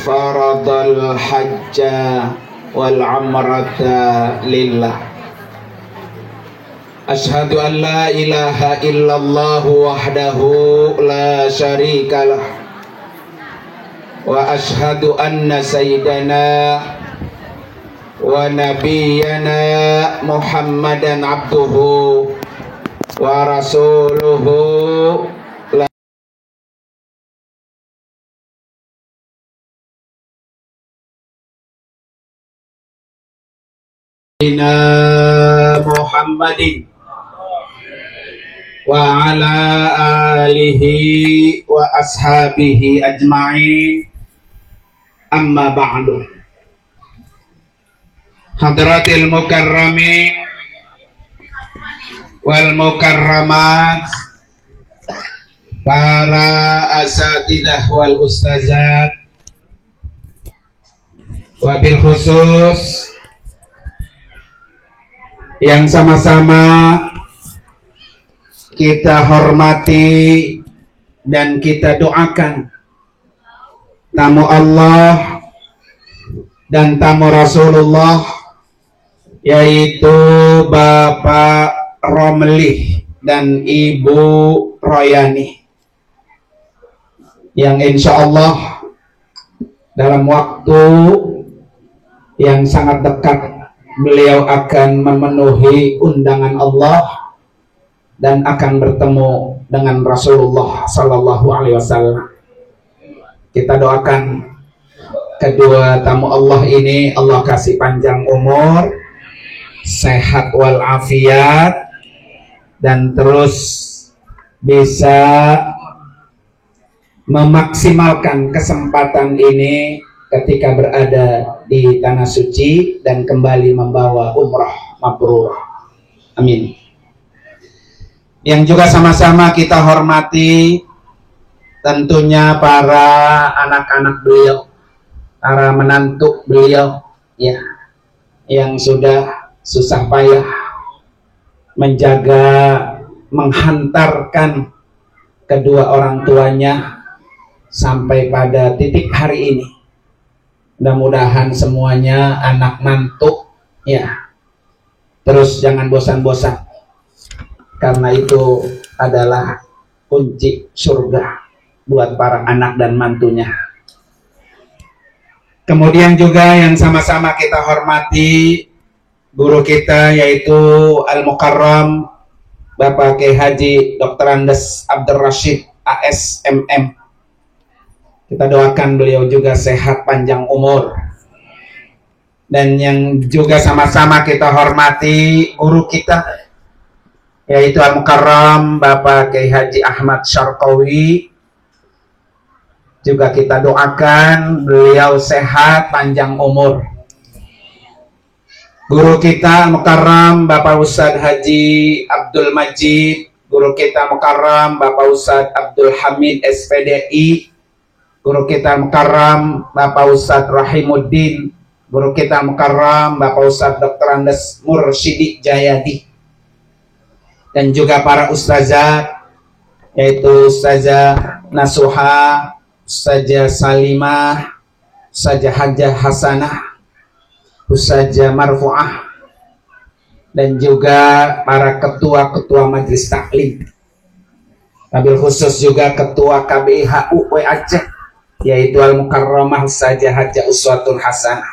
faradal hajja wal umrata lillah. Ashhadu an la ilaha illallah wahdahu la syarikalah wa ashhadu anna sayyidana wa nabiyyana Muhammadan abduhu wa rasuluhu Muhammadin wa ala alihi wa ashabihi ajma'in, amma ba'du. Hadratil mukarramin wal mukarramat, para asatidah wal ustazat, wabil khusus yang sama-sama kita hormati dan kita doakan tamu Allah dan tamu Rasulullah, yaitu Bapak Romli dan Ibu Royani, yang insya Allah dalam waktu yang sangat dekat beliau akan memenuhi undangan Allah dan akan bertemu dengan Rasulullah Sallallahu Alaihi Wasallam. Kita doakan kedua tamu Allah ini, Allah kasih panjang umur, sehat walafiat, dan terus bisa memaksimalkan kesempatan ini ketika berada di tanah suci dan kembali membawa umrah mabrur. Amin. Yang juga sama-sama kita hormati tentunya para anak-anak beliau, para menantu beliau, ya, yang sudah susah payah menjaga, menghantarkan kedua orang tuanya sampai pada titik hari ini. Mudah-mudahan semuanya anak mantu, ya, terus jangan bosan-bosan, karena itu adalah kunci surga buat para anak dan mantunya. Kemudian juga yang sama-sama kita hormati guru kita, yaitu Al-Mukarram Bapak Kiai Haji Dr. Andes Abdul Rashid ASMM. Kita doakan beliau juga sehat panjang umur. Dan yang juga sama-sama kita hormati guru kita, yaitu Al-Mukarram Bapak Kiai Haji Ahmad Syarqawi. Juga kita doakan beliau sehat panjang umur. Guru kita Al-Mukarram Bapak Ustadz Haji Abdul Majid, guru kita Al-Mukarram Bapak Ustadz Abdul Hamid SPDI, guru kita Mukarram Bapak Ustadz Rahimuddin, guru kita Mukarram Bapak Ustadz Dr. Andes Mursyidi Jayadi, dan juga para ustazah, yaitu Ustazah Nasuha, Ustazah Salimah, Ustazah Hajah Hasanah, Ustazah Marfu'ah, dan juga para ketua-ketua majelis taklim, wabil khusus juga ketua KBIH UW Aceh, yaitu Al-Mukarramah Ustazah Hajah Uswatun Hasanah.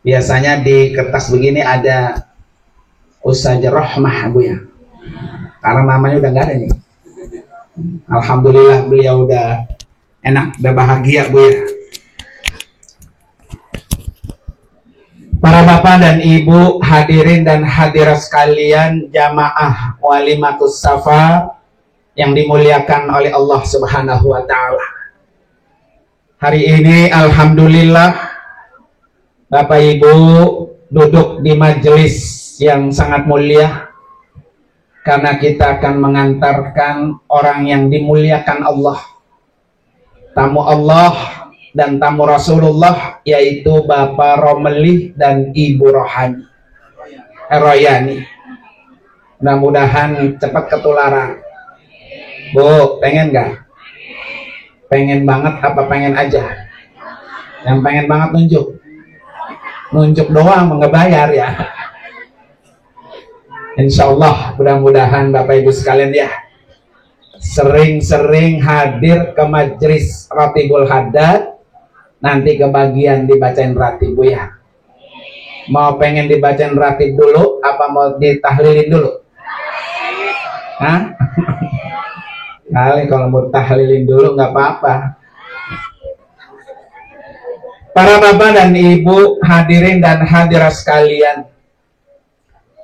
Biasanya di kertas begini ada Ustazah Rahmah, Bu, ya, karena namanya udah nggak ada nih. Alhamdulillah beliau udah enak, udah bahagia, Bu, ya. Para bapak dan ibu, hadirin dan hadirat sekalian, jamaah walimatus safar yang dimuliakan oleh Allah Subhanahu wa Ta'ala. Hari ini alhamdulillah Bapak Ibu duduk di majelis yang sangat mulia, karena kita akan mengantarkan orang yang dimuliakan Allah, tamu Allah dan tamu Rasulullah, yaitu Bapak Romli dan Ibu Royani. Mudah-mudahan cepat ketularan. Bu, pengen nggak? Pengen banget apa pengen aja? Yang pengen banget nunjuk. Nunjuk doang, nggak bayar ya. Insya Allah mudah-mudahan Bapak Ibu sekalian ya, sering-sering hadir ke majelis Ratibul Haddad. Nanti kebagian dibacain ratib Bu ya. Mau pengen dibacain ratib dulu apa mau ditahlilin dulu? Hah? Kali kalau mau tahlilin dulu nggak apa-apa. Para bapak dan ibu hadirin dan hadirat sekalian,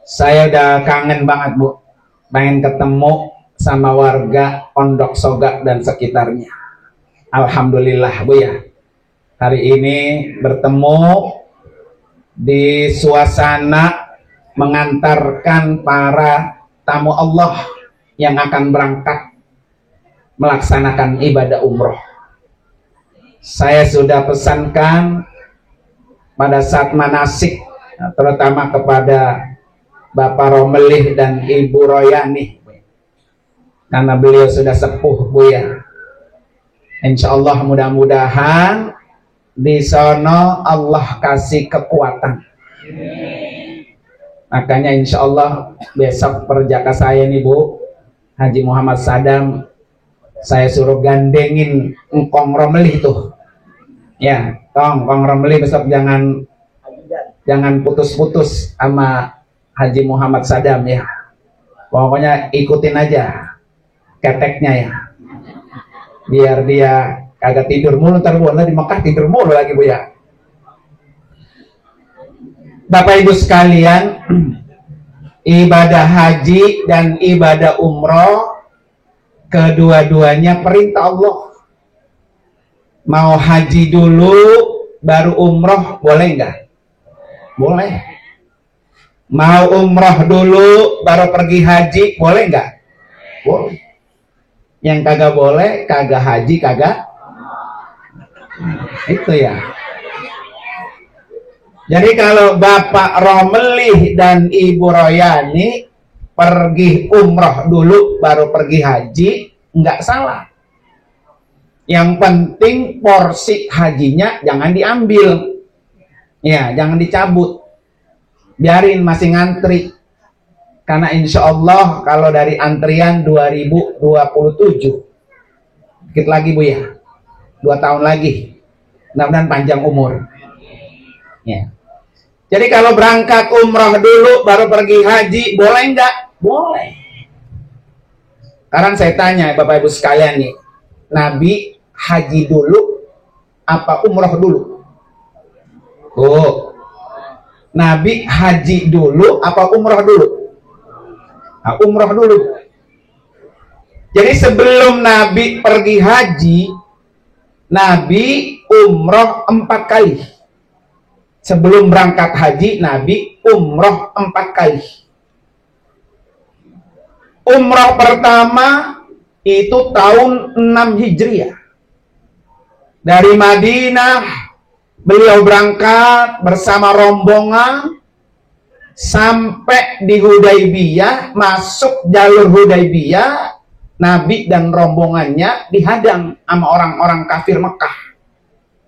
saya udah kangen banget Bu, pengen ketemu sama warga Pondok Soga dan sekitarnya. Alhamdulillah Bu ya, hari ini bertemu di suasana mengantarkan para tamu Allah yang akan berangkat melaksanakan ibadah umroh. Saya sudah pesankan pada saat manasik, terutama kepada Bapak Romelih dan Ibu Royani, karena beliau sudah sepuh Bu ya. Insya Allah mudah-mudahan di sono Allah kasih kekuatan. Makanya insya Allah besok perjaka saya nih Bu, Haji Muhammad Sadam, saya suruh gandengin Engkong Romelih tuh. Ya, Engkong Romelih besok jangan putus-putus sama Haji Muhammad Sadam ya. Pokoknya ikutin aja keteknya ya. Biar dia kagak tidur mulu, ntar Bu di Mekah tidur mulu lagi Bu ya. Bapak Ibu sekalian, ibadah haji dan ibadah umroh kedua-duanya perintah Allah. Mau haji dulu baru umroh boleh nggak? Boleh. Mau umroh dulu baru pergi haji boleh nggak? Boleh. Yang kagak boleh, kagak haji, kagak. Itu ya. Jadi kalau Bapak Romelih dan Ibu Royani pergi umroh dulu baru pergi haji, nggak salah. Yang penting porsi hajinya jangan diambil. Ya, jangan dicabut. Biarin masih ngantri. Karena insya Allah kalau dari antrian 2027. Dikit lagi Bu ya. 2 tahun lagi. Mudah-mudahan panjang umur. Ya. Jadi kalau berangkat umroh dulu baru pergi haji, boleh nggak? Boleh. Sekarang saya tanya Bapak Ibu sekalian nih, Nabi haji dulu apa umroh dulu? Oh, Nabi haji dulu apa umroh dulu? Nah, umroh dulu. Jadi sebelum Nabi pergi haji, Nabi umroh 4 kali. Sebelum berangkat haji, Nabi umroh 4 kali. Umroh pertama itu tahun 6 Hijriah. Dari Madinah, beliau berangkat bersama rombongan sampai di Hudaybiyah, masuk jalur Hudaybiyah, Nabi dan rombongannya dihadang sama orang-orang kafir Mekah.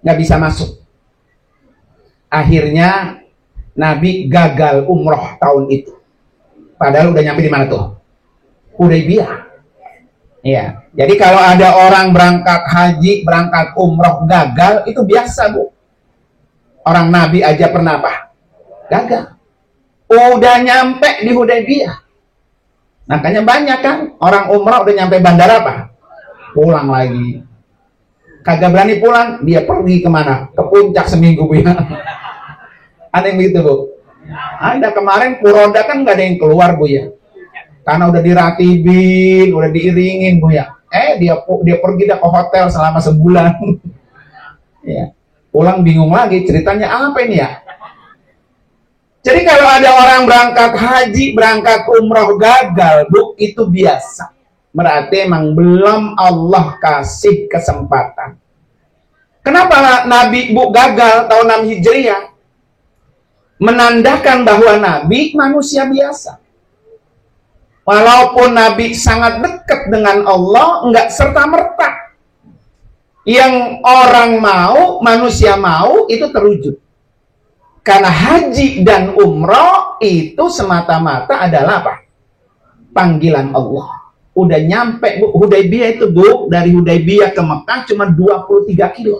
Nggak bisa masuk. Akhirnya Nabi gagal umroh tahun itu. Padahal udah nyampe di mana tuh? Hudaybiyah. Iya. Jadi kalau ada orang berangkat haji, berangkat umroh gagal, itu biasa Bu. Orang Nabi aja pernah apa? Gagal. Udah nyampe di Hudaybiyah. Makanya banyak kan orang umroh udah nyampe bandara apa? Pulang lagi. Kagak berani pulang, dia pergi kemana? Ke puncak seminggu Bu ya. Ada yang begitu Bu. Ada kemarin Puroda kan nggak ada yang keluar Bu ya. Karena udah diratibin, udah diiringin Bu ya. Dia pergi dah ke hotel selama sebulan. Ya. Pulang bingung lagi ceritanya apa ini ya. Jadi kalau ada orang berangkat haji, berangkat umroh gagal Bu, itu biasa. Berarti emang belum Allah kasih kesempatan. Kenapa Nabi Bu gagal tahun 6 Hijriah? Menandakan bahwa Nabi manusia biasa. Walaupun Nabi sangat dekat dengan Allah, enggak serta-merta. Yang orang mau, manusia mau, itu terwujud. Karena haji dan umroh itu semata-mata adalah apa? Panggilan Allah. Udah nyampe, Bu. Hudaybiyah itu, Bu, dari Hudaybiyah ke Mekah cuma 23 kilo.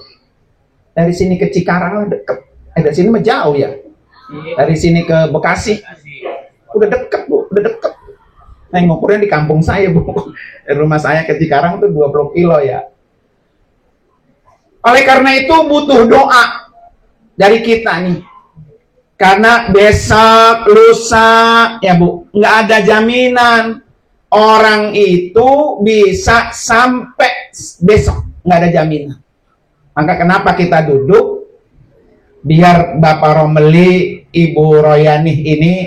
Dari sini ke Cikarang deket. Dari sini mah jauh ya. Dari sini ke Bekasi udah deket, Bu, udah deket. Nah, ngukurnya di kampung saya, Bu. Dari rumah saya ke Cikarang tuh 20 kilo ya. Oleh karena itu butuh doa dari kita nih. Karena besok, lusa, ya Bu, nggak ada jaminan orang itu bisa sampai besok. Nggak ada jaminan. Maka kenapa kita duduk? Biar Bapak Romli, Ibu Royani ini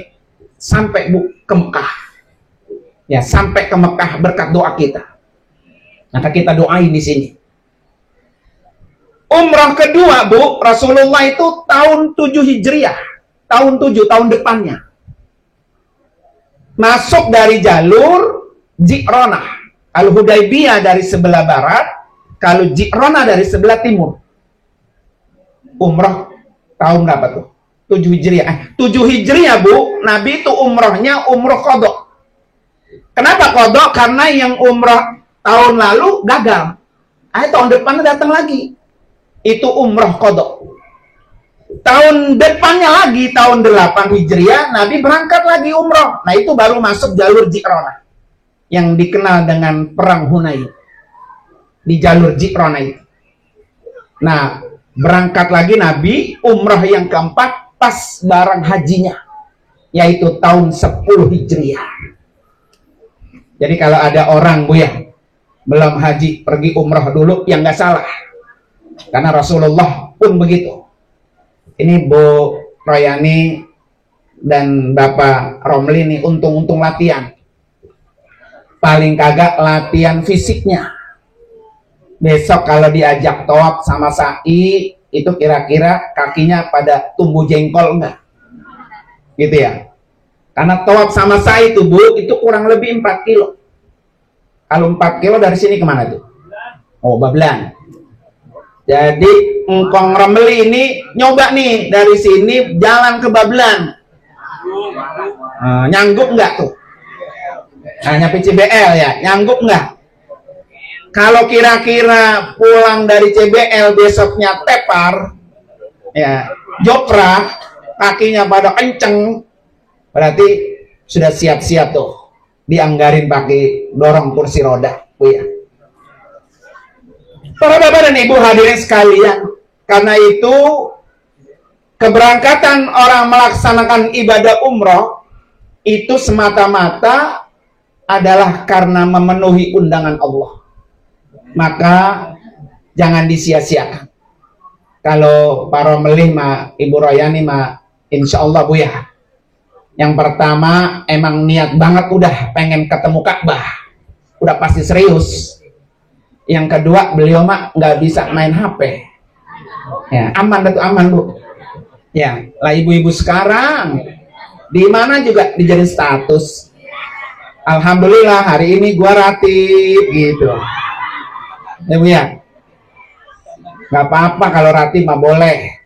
sampai, Bu, ke Mekah. Ya, sampai ke Mekah berkat doa kita. Maka kita doain di sini. Umrah kedua, Bu, Rasulullah itu tahun 7 Hijriah. Tahun 7, tahun depannya. Masuk dari jalur Ji'ronah. Kalau Hudaybiyah dari sebelah barat, kalau Ji'ronah dari sebelah timur. Umrah tahun berapa tuh? 7 Hijriah. 7 Hijriah, Bu, Nabi itu umrahnya umrah qadha. Kenapa qadha? Karena yang umrah tahun lalu gagal. Tahun depan datang lagi. Itu umrah qadha. Tahun depannya lagi, tahun 8 Hijriah, Nabi berangkat lagi umrah. Nah, itu baru masuk jalur Ji'ronah. Yang dikenal dengan Perang Hunain. Di jalur Ji'ronah itu. Nah, berangkat lagi Nabi, umrah yang keempat, pas barang hajinya. Yaitu tahun 10 Hijriah. Jadi kalau ada orang, Bu, ya, belum haji, pergi umrah dulu, yang nggak salah. Karena Rasulullah pun begitu. Ini Bu Royani dan Bapak Romli nih untung-untung latihan. Paling kagak latihan fisiknya. Besok kalau diajak tawaf sama sa'i, itu kira-kira kakinya pada tumbuh jengkol enggak? Gitu ya. Karena tawaf sama sa'i itu, Bu, itu kurang lebih 4 kilo. Kalau 4 kilo dari sini kemana tuh? Oh, Bablan. Jadi Engkong Romli ini nyoba nih dari sini jalan ke Bablan. Nyanggup nggak tuh? Nah, nyampe CBL ya, nyanggup nggak? Kalau kira-kira pulang dari CBL besoknya tepar, ya, jopra, kakinya pada kenceng, berarti sudah siap-siap tuh, dianggarin pakai dorong kursi roda, Bu, ya. Para Bapak dan Ibu hadirin sekalian, karena itu keberangkatan orang melaksanakan ibadah umroh itu semata-mata adalah karena memenuhi undangan Allah. Maka jangan disia-siakan. Kalau para melih Ibu Royani insya Allah, Bu, ya. Yang pertama emang niat banget udah pengen ketemu Ka'bah, udah pasti serius. Yang kedua, beliau nggak bisa main HP. Ya, aman, aman, Bu. Ya, lah ibu-ibu sekarang di mana juga dijadiin status. Alhamdulillah hari ini gua ratib gitu. Ya, Bu, ya. Nggak apa-apa kalau ratib mah boleh.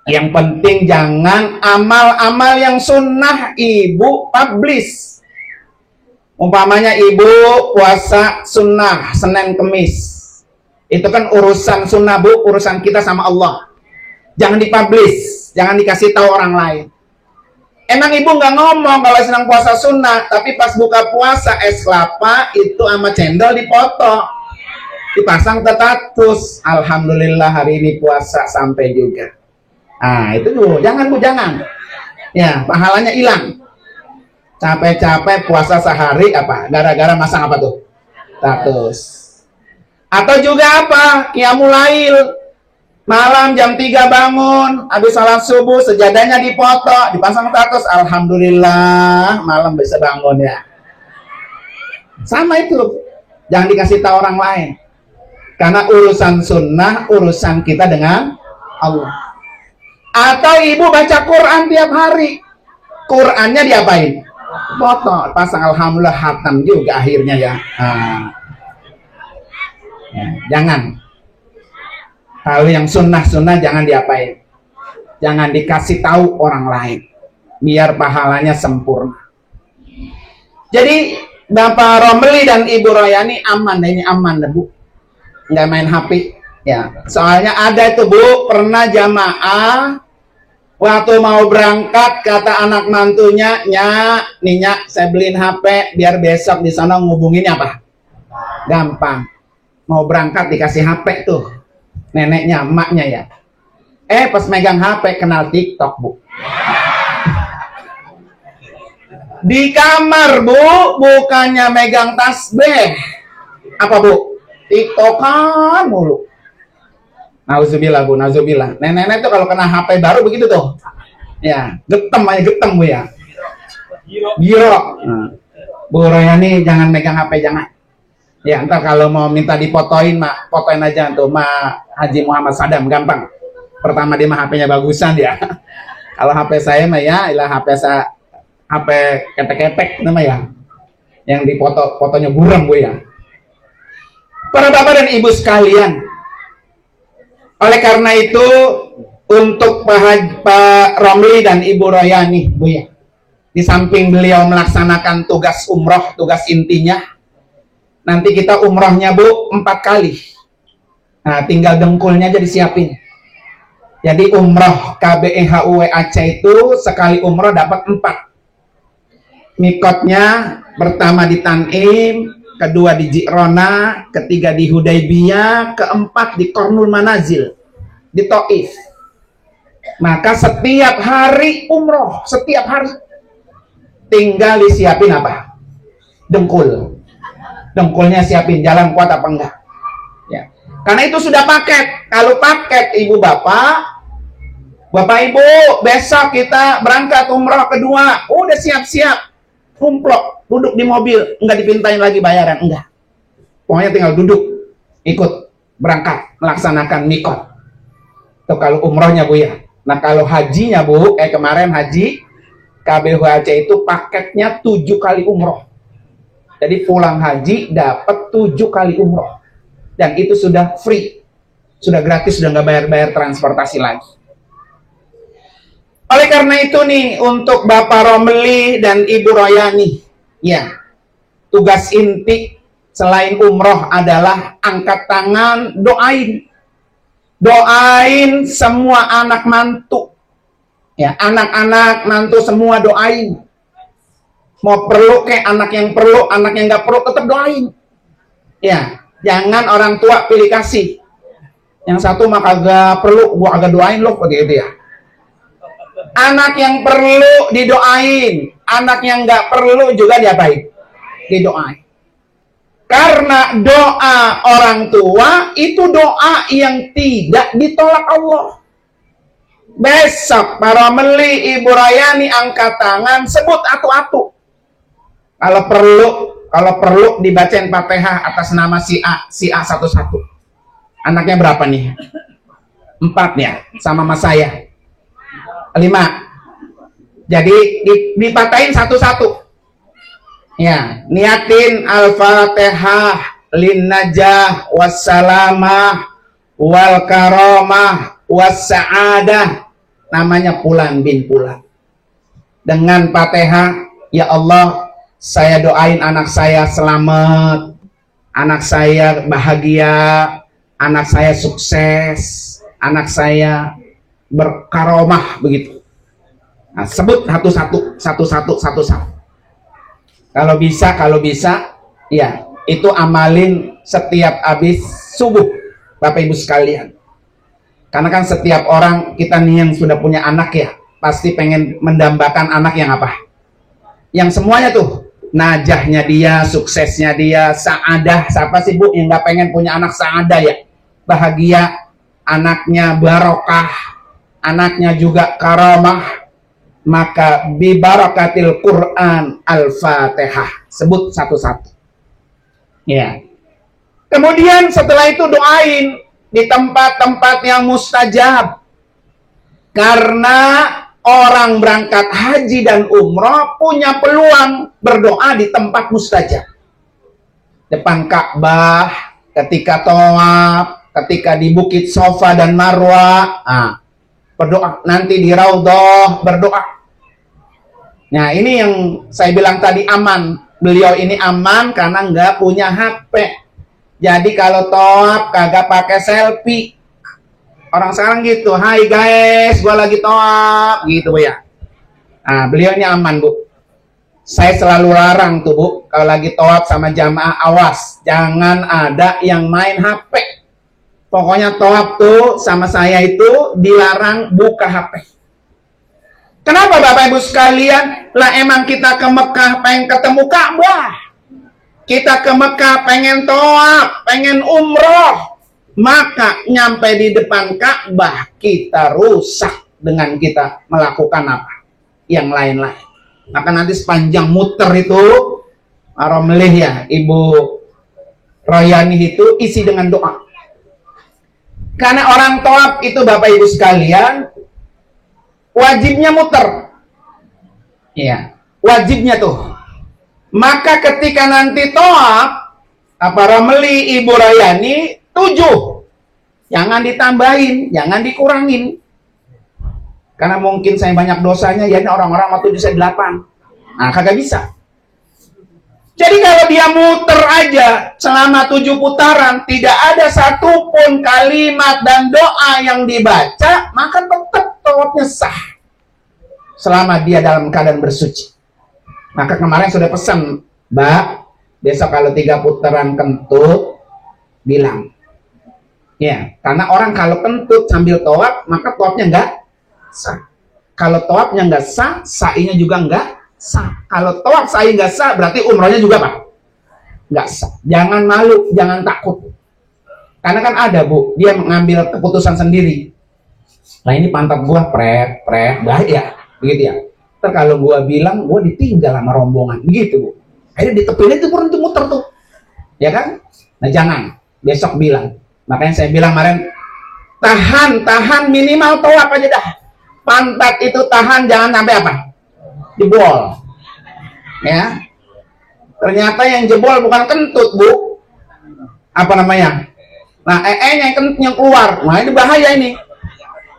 Yang penting jangan amal-amal yang sunnah ibu publish. Umpamanya ibu puasa sunnah Senin Kemis, itu kan urusan sunnah, Bu, urusan kita sama Allah. Jangan dipublish, jangan dikasih tahu orang lain. Emang ibu nggak ngomong kalau sedang puasa sunnah, tapi pas buka puasa es kelapa itu sama cendol dipoto, dipasang status. Alhamdulillah hari ini puasa sampai juga. Nah itu dulu, jangan, Bu, jangan. Ya, pahalanya hilang. Capek-capek puasa sehari apa? Gara-gara masang apa tuh? Status. Atau juga apa? Qiyamul Lail. Malam jam 3 bangun, habis salat subuh, sejadahnya dipoto, dipasang status. Alhamdulillah, malam bisa bangun ya. Sama itu. Jangan dikasih tahu orang lain. Karena urusan sunnah, urusan kita dengan Allah. Atau ibu baca Quran tiap hari. Qurannya diapain? Foto, pasang. Alhamdulillah hatam juga akhirnya ya. Ya, jangan. Kalau yang sunnah-sunnah jangan diapain, jangan dikasih tahu orang lain, biar pahalanya sempurna. Jadi Bapak Romli dan Ibu Royani aman, ini aman Bu, nggak main HP ya. Soalnya ada itu Bu, pernah jamaah waktu mau berangkat kata anak mantunya, Nyak, saya beliin HP biar besok di sana ngubunginnya apa? Gampang. Mau berangkat dikasih HP tuh, neneknya, emaknya ya. Pas megang HP kenal TikTok Bu. Di kamar Bu, bukannya megang tasbih, apa Bu? TikTokan mulu. Nauzubillah Bu, nauzubillah. Nenek-nenek tuh kalau kena HP baru begitu tuh. Ya, getem aja getem Bu ya. Giro. Bu Royani jangan megang HP, jangan. Ya, ntar kalau mau minta dipotoin, Mak, fotoin aja tuh Mak Haji Muhammad Sadam, gampang. Pertama dia mah HP-nya bagusan ya. Kalau HP saya mah ya, ilah HP ketek-ketek namanya ya. Yang fotonya buram Bu ya. Para bapak dan ibu sekalian, oleh karena itu untuk Pak Romli dan Ibu Royani Bu ya, di samping beliau melaksanakan tugas umroh, tugas intinya, nanti kita umrohnya Bu 4 kali. Nah, tinggal dengkulnya aja disiapin. Jadi umroh KBEHUW Aceh itu sekali umroh dapat 4. Mikotnya pertama di Tanim, kedua di Ji'rona, ketiga di Hudaybiyah, keempat di Qornul Manazil, di Taif. Maka setiap hari umroh, setiap hari tinggal disiapin apa? Dengkul. Dengkulnya siapin, jalan kuat apa enggak? Ya. Karena itu sudah paket. Kalau paket Ibu Bapak Ibu, besok kita berangkat umroh kedua, udah siap-siap, kumplok, duduk di mobil, enggak dipintain lagi bayaran, enggak. Pokoknya tinggal duduk, ikut berangkat, melaksanakan mikot. Itu kalau umrohnya Bu ya. Nah kalau hajinya Bu, kemarin haji KBHC itu paketnya 7 kali umroh. Jadi pulang haji dapat 7 kali umroh. Dan itu sudah free, sudah gratis, sudah nggak bayar-bayar transportasi lagi. Oleh karena itu nih, untuk Bapak Romli dan Ibu Royani, ya, tugas inti selain umroh adalah angkat tangan, doain. Doain semua anak mantu. Ya, anak-anak mantu semua doain. Mau perlu kayak anak yang perlu, anak yang nggak perlu, tetap doain. Ya, jangan orang tua pilih kasih. Yang satu mah kagak perlu, gua agak doain loh, begitu ya. Anak yang perlu didoain, anak yang nggak perlu juga diapain? Didoain. Karena doa orang tua itu doa yang tidak ditolak Allah. Besok para Romli, Ibu Royani angkat tangan, sebut atu-atu. Kalau perlu dibacain Fatihah atas nama si A satu-satu. Anaknya berapa nih? 4 ya, sama mas saya. 5. Jadi dipatahin satu-satu. Ya, niatin Al-Fatihah lin najah wassalamah wal karamah wassa'adah. Namanya Pulan bin Pulan. Dengan Fatihah, ya Allah, saya doain anak saya selamat, anak saya bahagia, anak saya sukses, anak saya berkaromah, begitu. Nah, sebut satu-satu. Kalau bisa, ya, itu amalin setiap habis subuh, Bapak Ibu sekalian. Karena kan setiap orang kita nih yang sudah punya anak ya, pasti pengen mendambakan anak yang apa? Yang semuanya tuh, najahnya dia, suksesnya dia, saadah. Siapa sih Bu yang nggak pengen punya anak saadah ya? Bahagia, anaknya barokah, anaknya juga karamah. Maka bi barakatil Quran Al-Fatihah, sebut satu-satu. Ya. Kemudian setelah itu doain di tempat-tempat yang mustajab. Karena orang berangkat haji dan umroh punya peluang berdoa di tempat mustajab. Depan Ka'bah, ketika tawaf, ketika di Bukit Safa dan Marwa, berdoa. Nanti di Raudhah berdoa. Nah, ini yang saya bilang tadi aman. Beliau ini aman karena nggak punya HP. Jadi kalau tawaf kagak pakai selfie. Orang sekarang gitu, hai guys, gua lagi tawaf, gitu Bu ya. Nah, beliau ini aman Bu. Saya selalu larang tuh Bu, kalau lagi tawaf sama jamaah, awas, jangan ada yang main HP. Pokoknya tawaf tuh sama saya itu dilarang buka HP. Kenapa Bapak Ibu sekalian? Lah emang kita ke Mekah pengen ketemu Ka'bah. Kita ke Mekah pengen tawaf, pengen umroh. Maka nyampe di depan Ka'bah kita rusak dengan kita melakukan apa? Yang lain-lain. Maka nanti sepanjang muter itu Romlih ya, Ibu Royani itu isi dengan doa. Karena orang tawaf itu Bapak Ibu sekalian wajibnya muter. Iya, wajibnya tuh. Maka ketika nanti tawaf, apa Romli Ibu Royani 7. Jangan ditambahin, jangan dikurangin. Karena mungkin saya banyak dosanya, ya ini orang-orang waktu 7 saya 8. Nah, kagak bisa. Jadi kalau dia muter aja selama 7 putaran, tidak ada satupun kalimat dan doa yang dibaca, maka tetap tawafnya sah. Selama dia dalam keadaan bersuci. Maka kemarin sudah pesan, Mbak, besok kalau 3 putaran kentut, bilang. Ya, karena orang kalau kentut sambil tawaf, maka tawafnya enggak sah. Kalau tawafnya enggak sah, sa'inya juga enggak sah. Kalau tawaf sa'i enggak sah, berarti umrohnya juga apa? Enggak sah. Jangan malu, jangan takut. Karena kan ada Bu, dia mengambil keputusan sendiri. Nah ini pantat gua pret, bahaya, begitu ya. Ntar kalau gua bilang, gua ditinggal sama rombongan, begitu Bu. Akhirnya ditepilin itu berhenti muter tuh, ya kan? Nah jangan, besok bilang. Makanya saya bilang kemarin, tahan minimal tawaf aja dah. Pantat itu tahan, jangan sampai apa? Jebol. Ya. Ternyata yang jebol bukan kentut, Bu. Apa namanya? Nah, yang keluar. Nah, ini bahaya ini.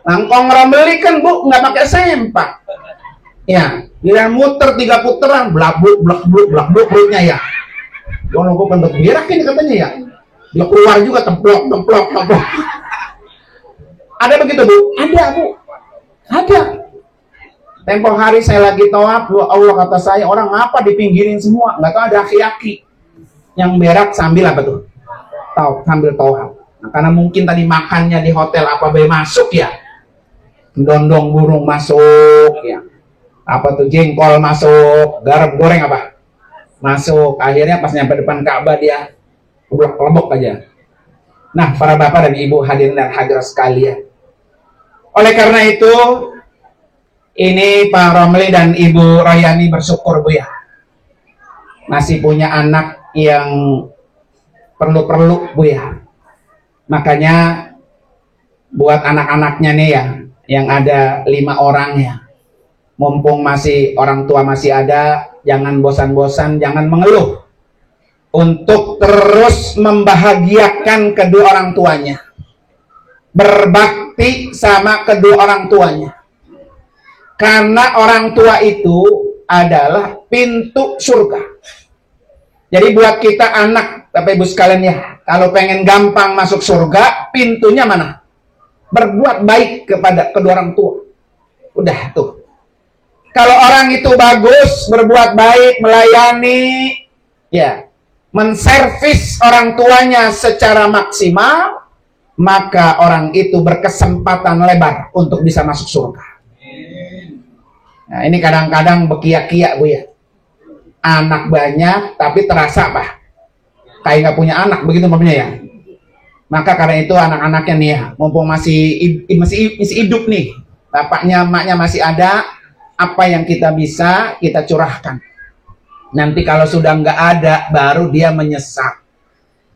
Langkong Romli kan, Bu, nggak pakai sempak. Ya, dia muter 3 putaran, blak-bluk perutnya ya. Kalau gua kentut berak ini katanya ya. Dia keluar juga templok. Ada begitu Bu? Ada Bu. Ada. Tempo hari saya lagi tawaf, Allah kata saya, orang apa dipinggirin semua, nggak tahu ada aki-aki yang berak sambil apa tuh? Sambil tawaf. Nah, karena mungkin tadi makannya di hotel apa masuk ya, dondong burung masuk ya, apa tuh jengkol masuk, garam goreng apa masuk. Akhirnya pas nyampe depan Ka'bah dia kelebok aja. Nah, para bapak dan ibu hadirin dan hadirat sekalian, oleh karena itu ini Pak Romli dan Ibu Royani bersyukur Bu ya, masih punya anak yang perlu Bu ya. Makanya buat anak-anaknya nih ya, yang ada 5 orang ya, mumpung masih orang tua masih ada, jangan bosan-bosan, jangan mengeluh, untuk terus membahagiakan kedua orang tuanya, berbakti sama kedua orang tuanya. Karena orang tua itu adalah pintu surga. Jadi buat kita anak, Bapak Ibu sekalian ya, kalau pengen gampang masuk surga, pintunya mana? Berbuat baik kepada kedua orang tua. Udah tuh. Kalau orang itu bagus, berbuat baik, melayani, ya, menservis orang tuanya secara maksimal, maka orang itu berkesempatan lebar untuk bisa masuk surga. Nah, ini kadang-kadang bekiak-kiak Bu ya. Anak banyak tapi terasa apa? Kayak nggak punya anak, begitu maksudnya ya. Maka karena itu anak-anaknya nih ya, mumpung masih hidup nih, bapaknya, emaknya masih ada, apa yang kita bisa kita curahkan. Nanti kalau sudah nggak ada, baru dia menyesal.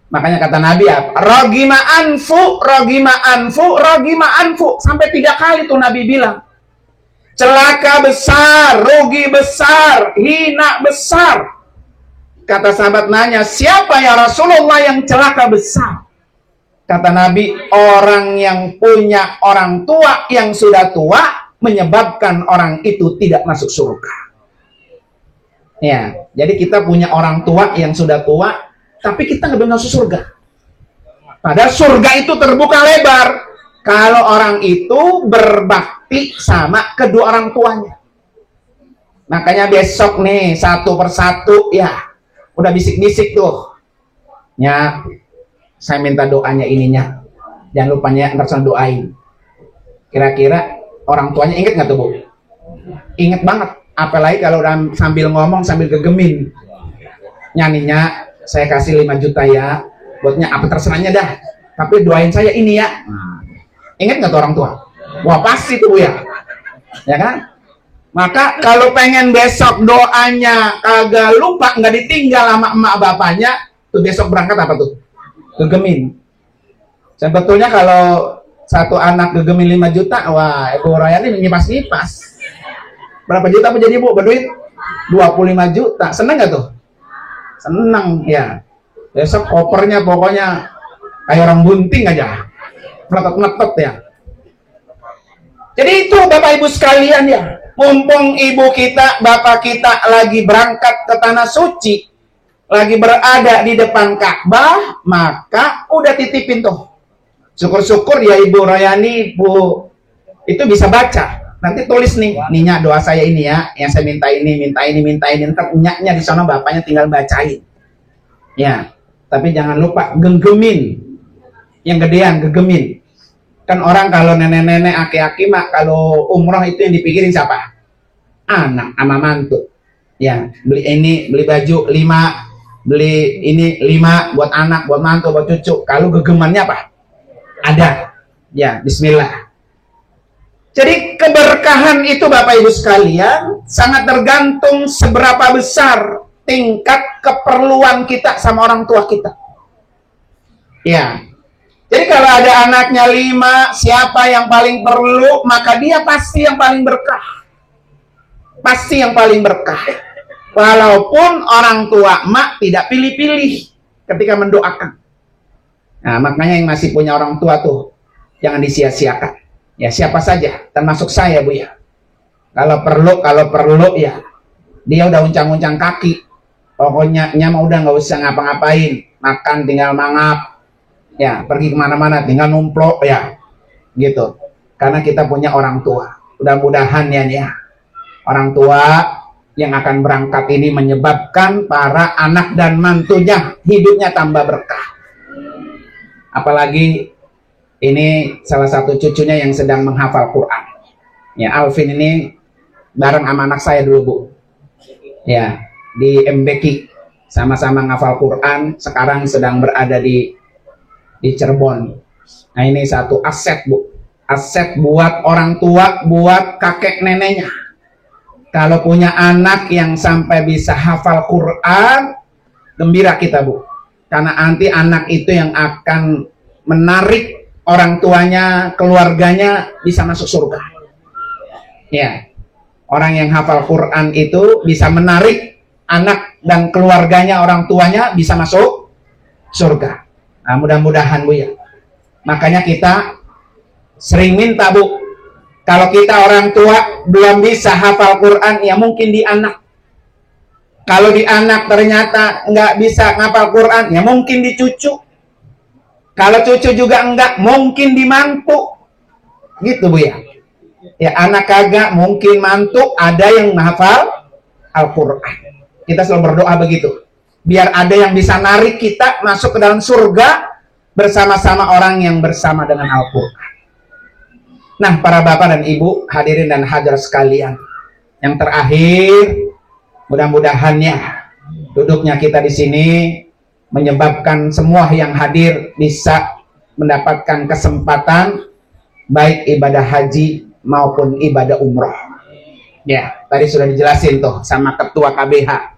Makanya kata Nabi ya, rogima anfu, sampai 3 kali tuh Nabi bilang. Celaka besar, rugi besar, hina besar. Kata sahabat nanya, siapa ya Rasulullah yang celaka besar? Kata Nabi, orang yang punya orang tua yang sudah tua menyebabkan orang itu tidak masuk surga. Ya, jadi kita punya orang tua yang sudah tua, tapi kita nggak bisa masuk surga. Padahal surga itu terbuka lebar kalau orang itu berbakti sama kedua orang tuanya. Makanya besok nih satu persatu ya, udah bisik-bisik tuh. Ya, saya minta doanya ininya. Jangan lupanya ntar saya doain. Kira-kira orang tuanya inget nggak tuh Bu? Inget banget. Apalagi kalau udah sambil ngomong sambil gegemin. Nyanyinya saya kasih 5 juta ya. Buatnya apa terserahnya dah. Tapi doain saya ini ya. Inget nggak tuh orang tua? Wah pasti tuh Bu ya. Ya kan? Maka kalau pengen besok doanya kagak lupa, nggak ditinggal sama emak bapaknya, tuh besok berangkat apa tuh? Gegemin. Sebetulnya kalau satu anak gegemin 5 juta, wah Ibu Royani nyipas-nyipas. Berapa juta apa jadi Bu? Berduit 25 juta. Seneng nggak tuh? Seneng ya. Besok kopernya pokoknya kayak orang bunting aja. Meletot-meletot ya. Jadi itu Bapak Ibu sekalian ya. Mumpung ibu kita, bapak kita lagi berangkat ke tanah suci, lagi berada di depan Ka'bah, maka udah titipin tuh. Syukur-syukur ya Ibu Royani, Bu, itu bisa baca. Nanti tulis nih, Nya doa saya ini ya, yang saya minta ini. Ntar nyaknya di sana bapaknya tinggal bacain. Ya, tapi jangan lupa genggemin. Yang gedean, gegemin. Kan orang kalau nenek-nenek, aki-aki mak kalau umroh itu yang dipikirin siapa? Anak sama mantu. Ya, beli ini, beli baju 5, beli ini 5 buat anak, buat mantu, buat cucu. Kalau gegemannya apa? Ada. Ya, bismillah. Jadi keberkahan itu Bapak Ibu sekalian sangat tergantung seberapa besar tingkat keperluan kita sama orang tua kita. Ya. Jadi kalau ada anaknya 5, siapa yang paling perlu, maka dia pasti yang paling berkah. Pasti yang paling berkah. Walaupun orang tua mak tidak pilih-pilih ketika mendoakan. Nah, makanya yang masih punya orang tua tuh jangan disia-siakan. Ya siapa saja, termasuk saya Bu ya. Kalau perlu ya, dia udah uncang-uncang kaki. Pokoknya nyama udah nggak usah ngapa-ngapain, makan tinggal mangap. Ya pergi kemana-mana tinggal numplok ya, gitu. Karena kita punya orang tua. Mudah-mudahan ya, orang tua yang akan berangkat ini menyebabkan para anak dan mantunya hidupnya tambah berkah. Apalagi ini salah satu cucunya yang sedang menghafal Quran. Ya, Alvin ini bareng sama anak saya dulu Bu. Ya, di MBK sama-sama menghafal Quran. Sekarang sedang berada di Cirebon. Nah ini satu aset Bu. Aset buat orang tua, buat kakek neneknya. Kalau punya anak yang sampai bisa hafal Quran, gembira kita Bu. Karena nanti anak itu yang akan menarik orang tuanya, keluarganya bisa masuk surga. Ya, orang yang hafal Quran itu bisa menarik anak dan keluarganya, orang tuanya bisa masuk surga. Nah, mudah-mudahan Bu ya. Makanya kita sering minta Bu, kalau kita orang tua belum bisa hafal Quran, ya mungkin di anak. Kalau di anak ternyata nggak bisa ngapal Quran, ya mungkin di cucu. Kalau cucu juga enggak, mungkin di mantu. Gitu Bu ya. Ya anak kagak, mungkin mantu, ada yang menghafal Al-Quran. Kita selalu berdoa begitu. Biar ada yang bisa narik kita masuk ke dalam surga bersama-sama orang yang bersama dengan Al-Quran. Nah, para bapak dan ibu, hadirin dan hadirat sekalian. Yang terakhir, mudah-mudahan ya, duduknya kita di sini menyebabkan semua yang hadir bisa mendapatkan kesempatan baik ibadah haji maupun ibadah umroh. Ya, tadi sudah dijelasin tuh sama ketua KBH.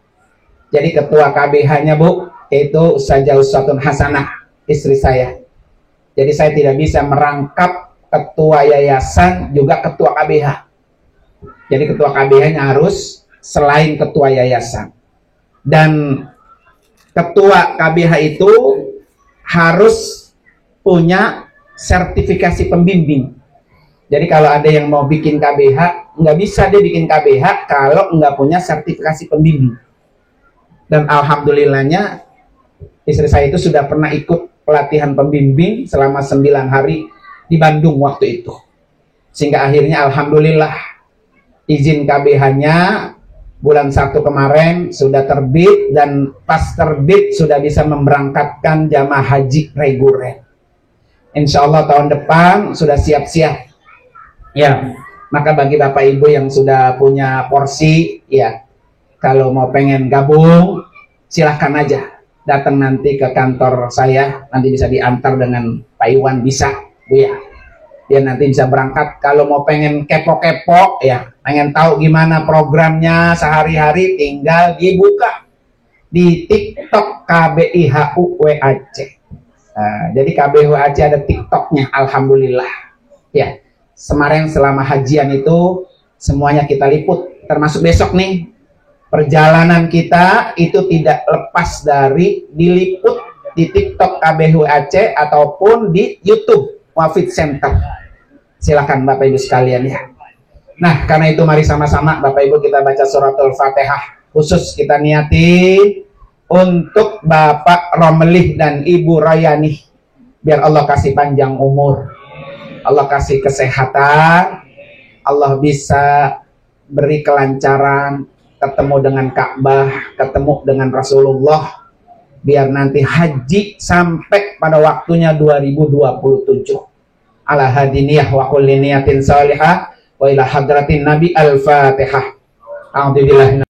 Jadi ketua KBH-nya Bu, itu Ustazah Uswatun Hasanah, istri saya. Jadi saya tidak bisa merangkap ketua yayasan juga ketua KBH. Jadi ketua KBH-nya harus selain ketua yayasan. Dan ketua KBH itu harus punya sertifikasi pembimbing. Jadi kalau ada yang mau bikin KBH, nggak bisa dia bikin KBH kalau nggak punya sertifikasi pembimbing. Dan alhamdulillahnya istri saya itu sudah pernah ikut pelatihan pembimbing selama 9 hari di Bandung waktu itu. Sehingga akhirnya alhamdulillah izin KBH-nya bulan 1 kemarin sudah terbit, dan pas terbit sudah bisa memberangkatkan jamaah haji reguler. Insya Allah tahun depan sudah siap-siap. Ya, maka bagi Bapak Ibu yang sudah punya porsi, ya, kalau mau pengen gabung, silahkan aja datang nanti ke kantor saya, nanti bisa diantar dengan Pak Iwan, bisa, Bu ya. Dia nanti bisa berangkat. Kalau mau pengen kepo-kepo, ya, pengen tahu gimana programnya sehari-hari, tinggal dibuka di TikTok KBIHUWAC. Nah, jadi KBIHUWAC ada TikToknya, alhamdulillah. Ya, kemarin selama hajian itu semuanya kita liput, termasuk besok nih. Perjalanan kita itu tidak lepas dari diliput di TikTok KBIHUWAC ataupun di YouTube Wafid Center. Silakan Bapak Ibu sekalian ya. Nah, karena itu mari sama-sama Bapak Ibu kita baca suratul Fatihah. Khusus kita niati untuk Bapak Romelih dan Ibu Rayani. Biar Allah kasih panjang umur, Allah kasih kesehatan, Allah bisa beri kelancaran, ketemu dengan Ka'bah, ketemu dengan Rasulullah, biar nanti haji sampai pada waktunya 2027. Ala hadiniyah wa kulli niyatin salihah wa ila hadratin Nabi al-Fatihah. A'udzubillahi